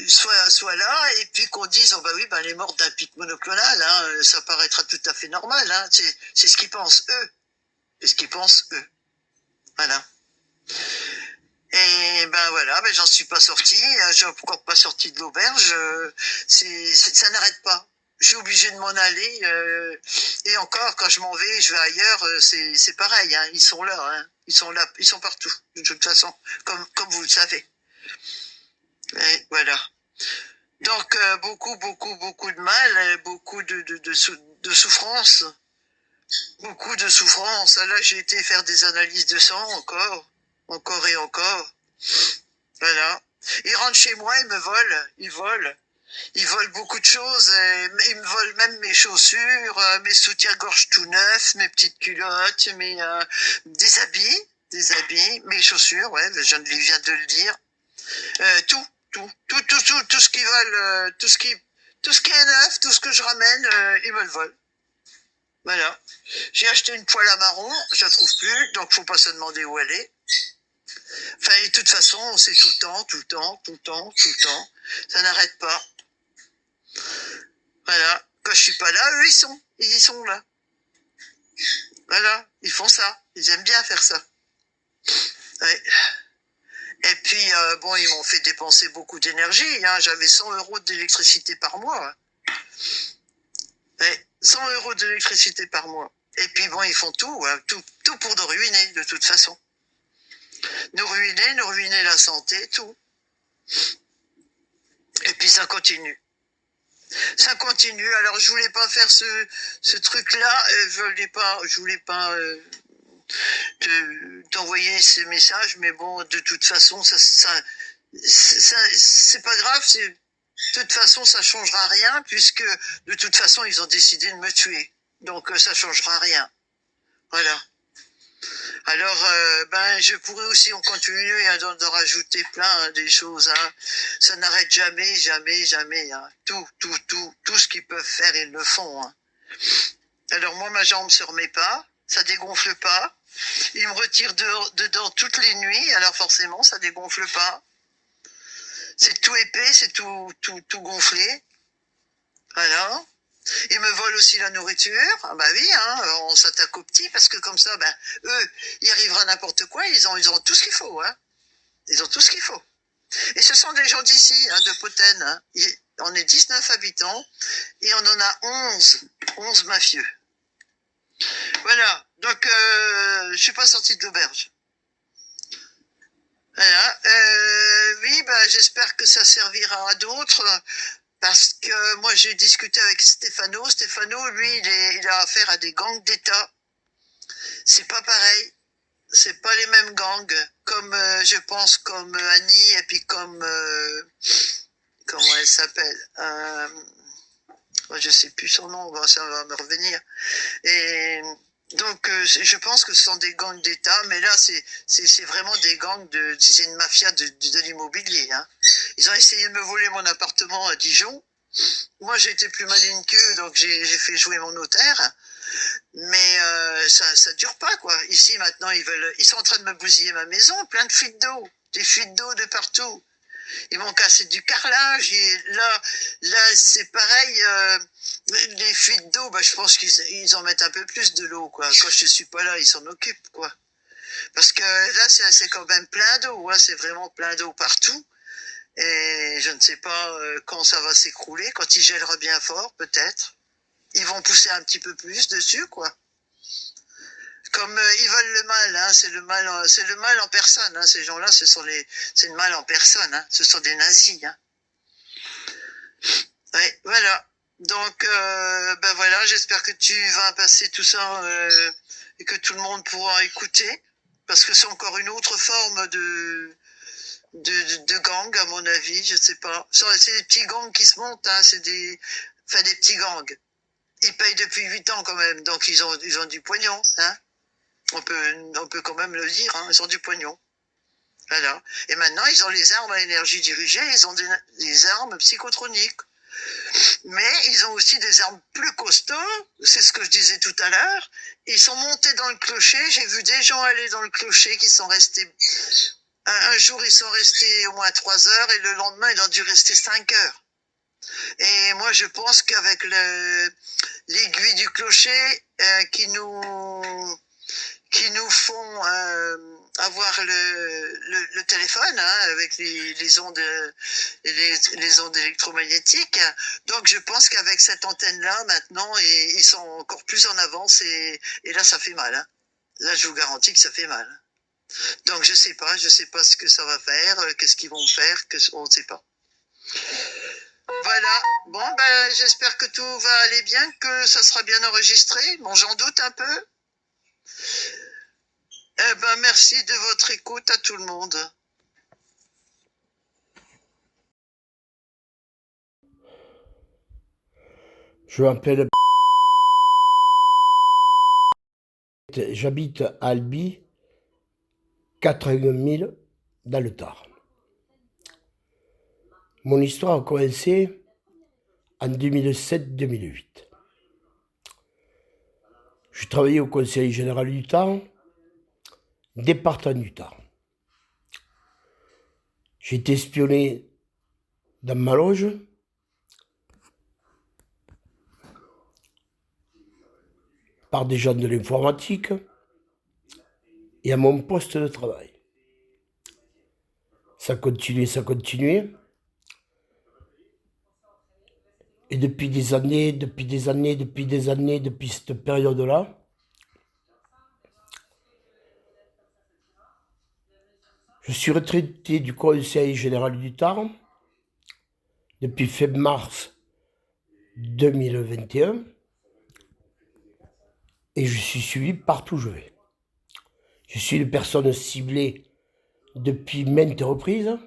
soit là, et puis qu'on dise, oh bah oui, bah elle est morte d'un pic monoclonal, hein, ça paraîtra tout à fait normal, hein, c'est ce qu'ils pensent eux, c'est ce qu'ils pensent eux, voilà. Et ben voilà, ben j'en suis pas sorti, j'ai encore pas sorti de l'auberge, ça n'arrête pas. Je suis obligé de m'en aller, et encore quand je m'en vais, je vais ailleurs, c'est pareil, hein, ils sont là, hein, ils sont partout, de toute façon, comme vous le savez. Et voilà. Donc beaucoup de mal, beaucoup de souffrance, beaucoup de souffrance. Là j'ai été faire des analyses de sang encore et encore. Voilà. Ils rentrent chez moi, ils volent. Ils volent beaucoup de choses. Ils me volent même mes chaussures, mes soutiens-gorge tout neufs, mes petites culottes, des habits, mes chaussures, ouais, je viens de le dire. Tout ce qu'ils veulent, tout ce qui est neuf, tout ce que je ramène, ils me le volent. Voilà. J'ai acheté une poêle à marron, je la trouve plus, donc faut pas se demander où elle est. Enfin, et de toute façon, c'est tout le temps. Ça n'arrête pas. Voilà. Quand je suis pas là, eux, ils y sont là. Voilà. Ils font ça. Ils aiment bien faire ça. Ouais. Et puis, bon, ils m'ont fait dépenser beaucoup d'énergie, hein. J'avais 100 € d'électricité par mois. Ouais. 100 € d'électricité par mois. Et puis, bon, ils font tout, hein. Tout pour nous ruiner, de toute façon. Nous ruiner la santé, tout. Et puis ça continue. Alors je voulais pas faire ce truc-là. Je voulais pas t'envoyer ces messages, mais bon, de toute façon, ça c'est pas grave. De toute façon, ça changera rien puisque de toute façon, ils ont décidé de me tuer. Donc ça changera rien. Voilà. Alors, je pourrais aussi en continuer de rajouter plein des choses. Hein. Ça n'arrête jamais. Hein. Tout ce qu'ils peuvent faire, ils le font. Hein. Alors moi, ma jambe se remet pas, ça dégonfle pas. Ils me retirent dedans toutes les nuits, alors forcément, ça dégonfle pas. C'est tout épais, c'est tout gonflé. Voilà. Ils me volent aussi la nourriture. Ah bah oui, hein, on s'attaque aux petits parce que comme ça, eux, il arrivera n'importe quoi, ils ont tout ce qu'il faut, hein. Ils ont tout ce qu'il faut. Et ce sont des gens d'ici, hein, de Potène. Hein. On est 19 habitants et on en a 11 mafieux. Voilà. Donc, je suis pas sortie de l'auberge. Voilà. Oui, j'espère que ça servira à d'autres. Parce que moi, j'ai discuté avec Stéphano. Stéphano, lui, il a affaire à des gangs d'État. C'est pas pareil. C'est pas les mêmes gangs. Comme, je pense, comme Annie, et puis comme, comment elle s'appelle? Je sais plus son nom, ça va me revenir. Et donc, je pense que ce sont des gangs d'État, mais là, c'est vraiment des gangs c'est une mafia de l'immobilier, hein. Ils ont essayé de me voler mon appartement à Dijon. Moi, j'ai été plus maligne qu'eux, donc j'ai fait jouer mon notaire. Mais ça dure pas, quoi. Ici, maintenant, ils sont en train de me bousiller ma maison, plein de fuites d'eau, des fuites d'eau de partout. Ils m'ont cassé du carrelage. Et là, c'est pareil. Les fuites d'eau, je pense qu'ils en mettent un peu plus de l'eau, quoi. Quand je suis pas là, ils s'en occupent, quoi. Parce que là, c'est quand même plein d'eau, hein. C'est vraiment plein d'eau partout. Et je ne sais pas quand ça va s'écrouler, quand il gèlera bien fort, peut-être. Ils vont pousser un petit peu plus dessus, quoi. Comme ils veulent le mal, hein, c'est le mal en personne. Hein, ces gens-là, c'est le mal en personne. Hein, ce sont des nazis. Hein. Ouais, voilà. Donc, ben voilà, j'espère que tu vas passer tout ça et que tout le monde pourra écouter, parce que c'est encore une autre forme de gang, à mon avis, je sais pas. C'est des petits gangs qui se montent, hein, des petits gangs. Ils payent depuis 8 ans quand même, donc ils ont du pognon, hein. On peut quand même le dire, hein, ils ont du pognon. Voilà. Et maintenant, ils ont les armes à énergie dirigée, ils ont des armes psychotroniques. Mais ils ont aussi des armes plus costauds, c'est ce que je disais tout à l'heure. Ils sont montés dans le clocher, j'ai vu des gens aller dans le clocher qui sont restés... Un jour, ils sont restés au moins 3 heures et le lendemain, ils ont dû rester 5 heures. Et moi, je pense qu'avec l'aiguille du clocher qui nous font avoir le téléphone, hein, avec les ondes électromagnétiques. Donc je pense qu'avec cette antenne-là, maintenant, ils sont encore plus en avance et là, ça fait mal. Hein. Là, je vous garantis que ça fait mal. Donc je sais pas ce que ça va faire, qu'est-ce qu'ils vont faire, on ne sait pas. Voilà. Bon, ben j'espère que tout va aller bien, que ça sera bien enregistré. Bon, j'en doute un peu. Eh ben, merci de votre écoute à tout le monde. Je m'appelle... J'habite à Albi, 80 000 dans le Tarn. Mon histoire a commencé en 2007-2008. Je travaillais au Conseil général du Tarn, département du Tarn. J'ai été espionné dans ma loge par des gens de l'informatique et à mon poste de travail. Ça continuait. Et depuis cette période-là, je suis retraité du Conseil général du Tarn depuis fin mars 2021 et je suis suivi partout où je vais. Je suis une personne ciblée depuis maintes reprises.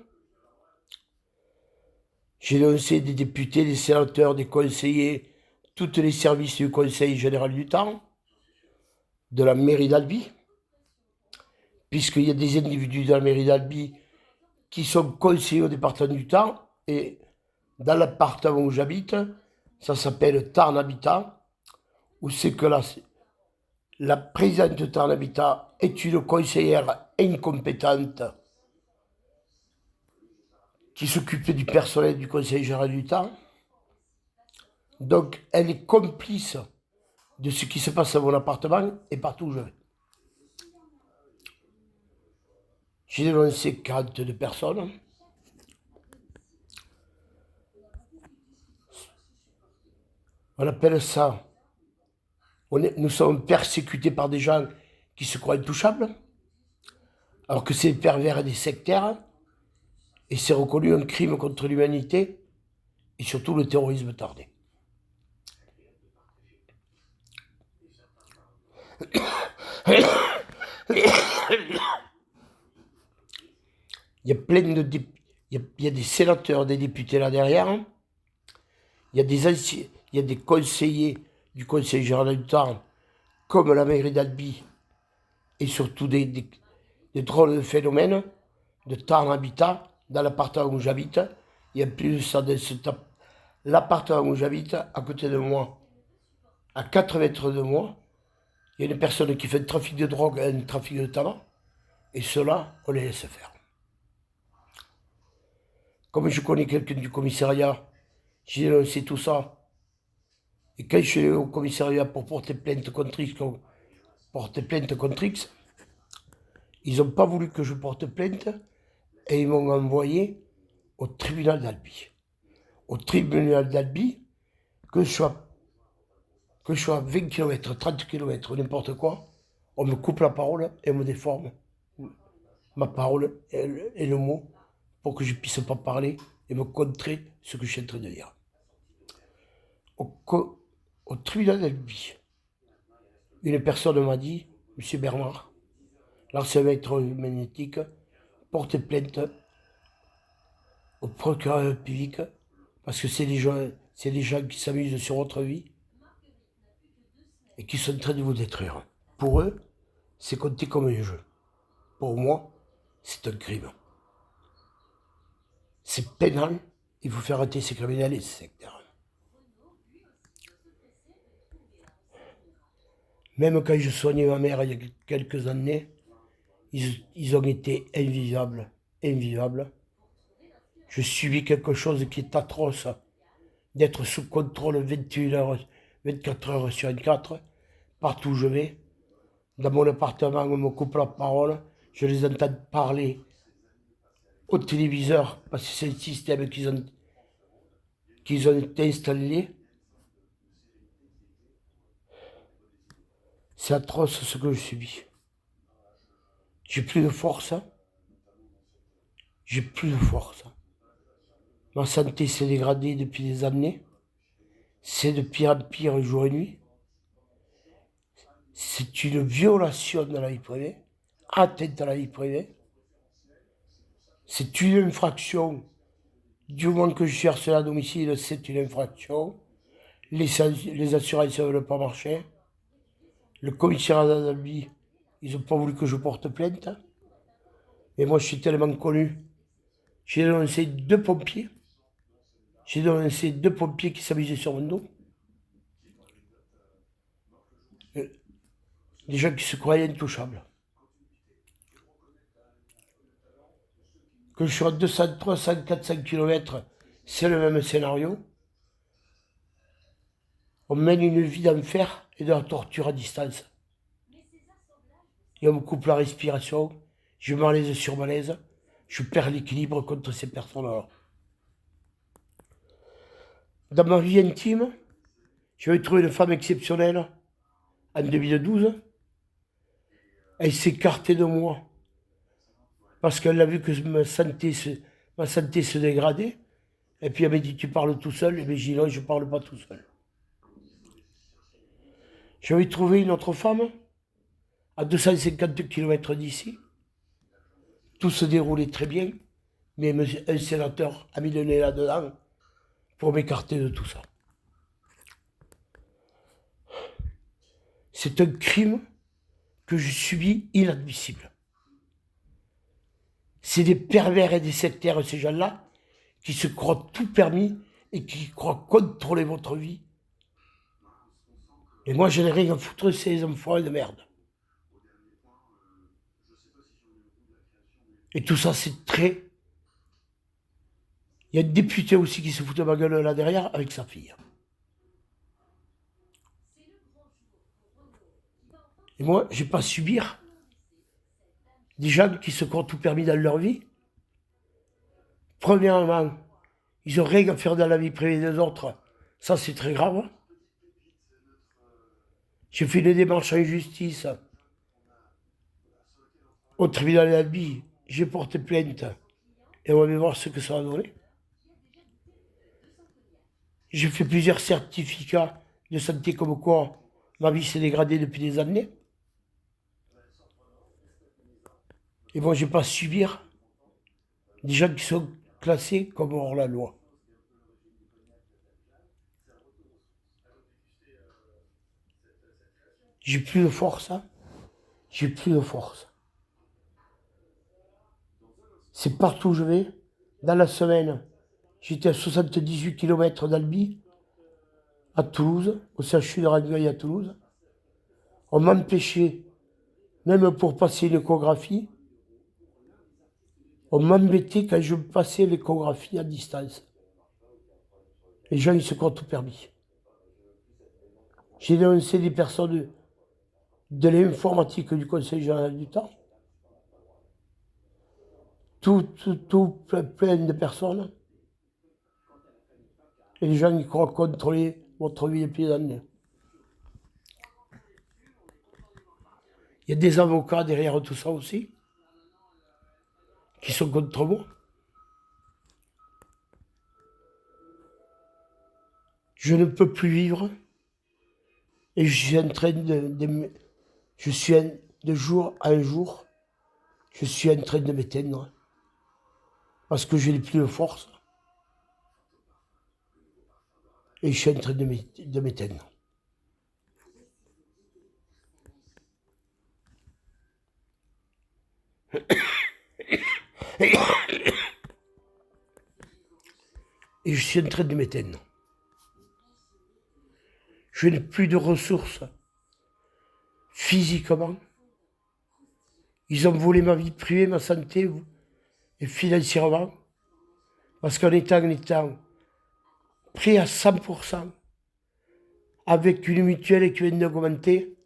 J'ai dénoncé des députés, des sénateurs, des conseillers, tous les services du Conseil général du Tarn, de la mairie d'Albi, puisqu'il y a des individus de la mairie d'Albi qui sont conseillers au département du Tarn, et dans l'appartement où j'habite, ça s'appelle Tarn Habitat, où c'est que la présidente de Tarn Habitat est une conseillère incompétente qui s'occupe du personnel du Conseil général du Tarn. Donc, elle est complice de ce qui se passe à mon appartement et partout où je vais. J'ai dénoncé 42 personnes. On appelle ça... Nous sommes persécutés par des gens qui se croient intouchables, alors que c'est des pervers et des sectaires, et c'est reconnu un crime contre l'humanité, et surtout le terrorisme tardé. Il y a plein de... Il y a des sénateurs, des députés là derrière. Il y a des conseillers du Conseil général du Tarn, comme la mairie d'Albi, et surtout des drôles de phénomènes de Tarn Habitat, dans l'appartement où j'habite. Il y a plus de ça l'appartement où j'habite, à côté de moi, à 4 mètres de moi, il y a une personne qui fait un trafic de drogue et un trafic de tabac, et ceux-là, on les laisse faire. Comme je connais quelqu'un du commissariat, j'ai dénoncé tout ça. Et quand je suis au commissariat pour porter plainte contre X, ils n'ont pas voulu que je porte plainte et ils m'ont envoyé au tribunal d'Albi. Au tribunal d'Albi, que je sois 20 km, 30 km, n'importe quoi, On me coupe la parole et on me déforme ma parole et le mot pour que je ne puisse pas parler et me contrer ce que je suis en train de dire. Au tribunal d'Albi, une personne m'a dit, M. Bernard, l'harcèlement électromagnétique, porte plainte au procureur public parce que c'est des gens qui s'amusent sur votre vie et qui sont en train de vous détruire. Pour eux, c'est compté comme un jeu. Pour moi, c'est un crime. C'est pénal, il faut faire arrêter ces criminels et ces sectaires. Même quand je soignais ma mère il y a quelques années, ils ont été invivables, invivables. Je subis quelque chose qui est atroce, d'être sous contrôle 21 heures, 24 heures sur 24, partout où je vais. Dans mon appartement, on me coupe la parole, je les entends parler au téléviseur, parce que c'est le système qu'ils ont installé. C'est atroce ce que je subis. J'ai plus de force. J'ai plus de force. Ma santé s'est dégradée depuis des années. C'est de pire en pire jour et nuit. C'est une violation de la vie privée, atteinte à la vie privée. C'est une infraction. Du moment que je suis harcelé à domicile, c'est une infraction. Les assurances ne veulent pas marcher. Le commissariat d'Albi, ils n'ont pas voulu que je porte plainte. Et moi, je suis tellement connu. J'ai dénoncé 2 pompiers. J'ai dénoncé 2 pompiers qui s'amusaient sur mon dos. Des gens qui se croyaient intouchables. Que je sois à 200, 300, 400 km, c'est le même scénario. On mène une vie d'enfer et de la torture à distance. Et on me coupe la respiration, je malaise sur malaise, je perds l'équilibre contre ces personnes-là. Dans ma vie intime, j'avais trouvé une femme exceptionnelle en 2012. Elle s'est écartée de moi parce qu'elle a vu que ma santé se dégradait. Et puis elle m'a dit, tu parles tout seul. Et bien j'ai dit, non, je ne parle pas tout seul. J'avais trouvé une autre femme à 250 km d'ici. Tout se déroulait très bien, mais un sénateur a mis le nez là-dedans pour m'écarter de tout ça. C'est un crime que je subis inadmissible. C'est des pervers et des sectaires, ces gens-là, qui se croient tout permis et qui croient contrôler votre vie. Et moi, je n'ai rien à foutre de ces enfants de merde. Et tout ça, c'est très... Il y a un député aussi qui se fout de ma gueule là derrière avec sa fille. Et moi, je n'ai pas à subir des gens qui se croient tout permis dans leur vie. Premièrement, ils n'ont rien à faire dans la vie privée des autres. Ça, c'est très grave. J'ai fait des démarches en justice au tribunal d'Albi. J'ai porté plainte. Et on va voir ce que ça va donner. J'ai fait plusieurs certificats de santé comme quoi ma vie s'est dégradée depuis des années. Et moi, je n'ai pas à subir des gens qui sont classés comme hors la loi. J'ai plus de force, hein. J'ai plus de force. C'est partout où je vais. Dans la semaine, j'étais à 78 km d'Albi, à Toulouse, au CHU de Rangueil à Toulouse. On m'empêchait, même pour passer l'échographie, on m'embêtait quand je passais l'échographie à distance. Les gens, ils se croient tout permis. J'ai dénoncé des personnes de l'informatique du Conseil général du temps. Plein de personnes. Et les gens qui croient contrôler votre vie depuis des années. Il y a des avocats derrière tout ça aussi, qui sont contre moi. Je ne peux plus vivre. Et je suis en train de jour en jour, je suis en train de m'éteindre. Parce que je n'ai plus de force. Et je suis en train de m'éteindre. Et je suis en train de m'éteindre. Je n'ai plus de ressources physiquement. Ils ont volé ma vie privée, ma santé et financièrement. Parce qu'en étant pris à 100%, avec une mutuelle qui vient d'augmenter,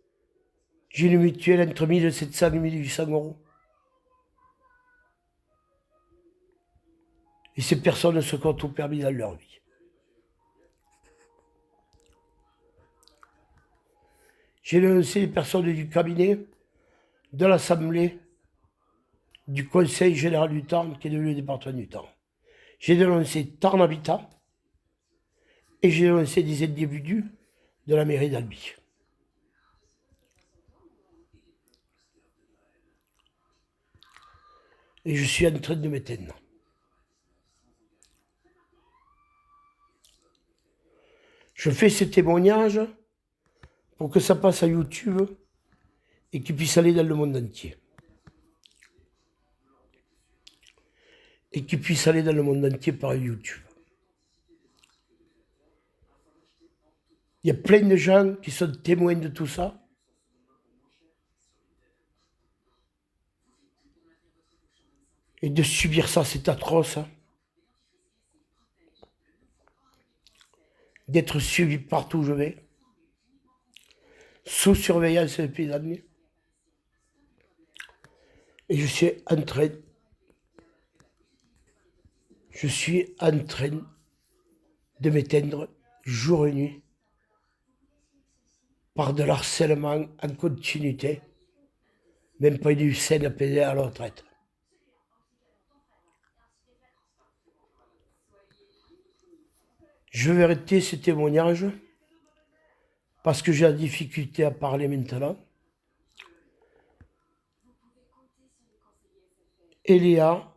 j'ai une mutuelle entre 1700 et 1800 euros. Et ces personnes se sont tout permis dans leur vie. J'ai dénoncé les personnes du cabinet, de l'Assemblée, du Conseil général du Tarn, qui est devenu le département du Tarn. J'ai dénoncé Tarn Habitat et j'ai dénoncé des individus de la mairie d'Albi. Et je suis en train de m'éteindre. Je fais ce témoignage pour que ça passe à YouTube et qu'il puisse aller dans le monde entier. Et qu'il puisse aller dans le monde entier par YouTube. Il y a plein de gens qui sont témoins de tout ça. Et de subir ça, c'est atroce. Hein. D'être suivi partout où je vais. Sous surveillance depuis des années. Et je suis en train de m'éteindre jour et nuit par de l'harcèlement en continuité, même pas une scène à payer à la retraite. Je vais arrêter ce témoignage parce que j'ai la difficulté à parler maintenant. Eléa,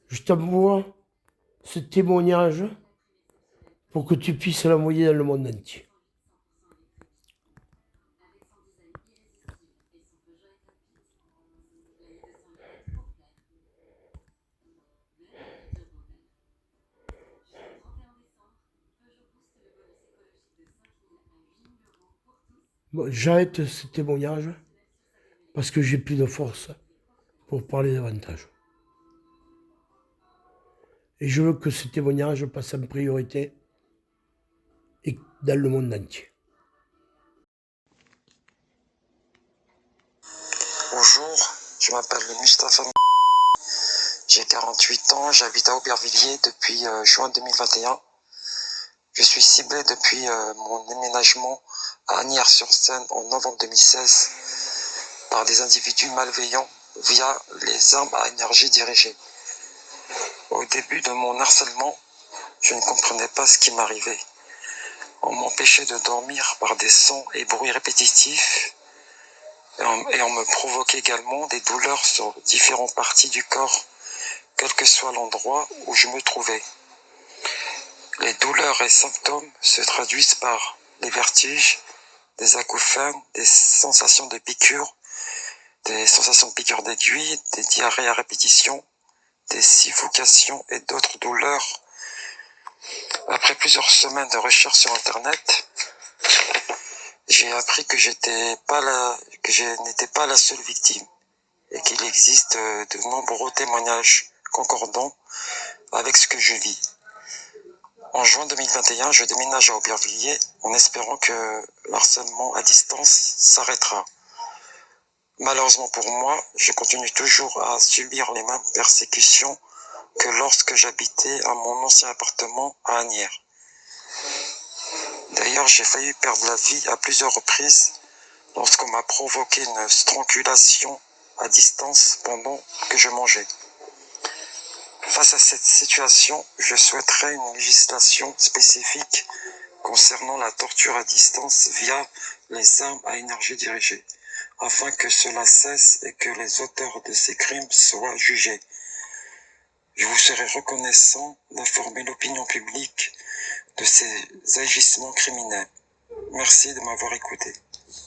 je t'envoie ce témoignage pour que tu puisses l'envoyer dans le monde entier. Bon, j'arrête ce témoignage parce que j'ai plus de force pour parler davantage. Et je veux que ce témoignage passe en priorité et dans le monde entier. Bonjour, je m'appelle Mustapha. J'ai 48 ans, j'habite à Aubervilliers depuis juin 2021. Je suis ciblé depuis mon déménagement à Asnières-sur-Seine en novembre 2016 par des individus malveillants via les armes à énergie dirigée. Au début de mon harcèlement, je ne comprenais pas ce qui m'arrivait. On m'empêchait de dormir par des sons et bruits répétitifs et on me provoquait également des douleurs sur différentes parties du corps, quel que soit l'endroit où je me trouvais. Les douleurs et symptômes se traduisent par des vertiges, des acouphènes, des sensations de piqûres, des sensations de piqûres d'aiguille, des diarrhées à répétition, des suffocations et d'autres douleurs. Après plusieurs semaines de recherche sur Internet, j'ai appris que je n'étais pas la seule victime et qu'il existe de nombreux témoignages concordants avec ce que je vis. En juin 2021, je déménage à Aubervilliers en espérant que l'harcèlement à distance s'arrêtera. Malheureusement pour moi, je continue toujours à subir les mêmes persécutions que lorsque j'habitais à mon ancien appartement à Asnières. D'ailleurs, j'ai failli perdre la vie à plusieurs reprises lorsqu'on m'a provoqué une strangulation à distance pendant que je mangeais. Face à cette situation, je souhaiterais une législation spécifique concernant la torture à distance via les armes à énergie dirigée, afin que cela cesse et que les auteurs de ces crimes soient jugés. Je vous serais reconnaissant d'informer l'opinion publique de ces agissements criminels. Merci de m'avoir écouté.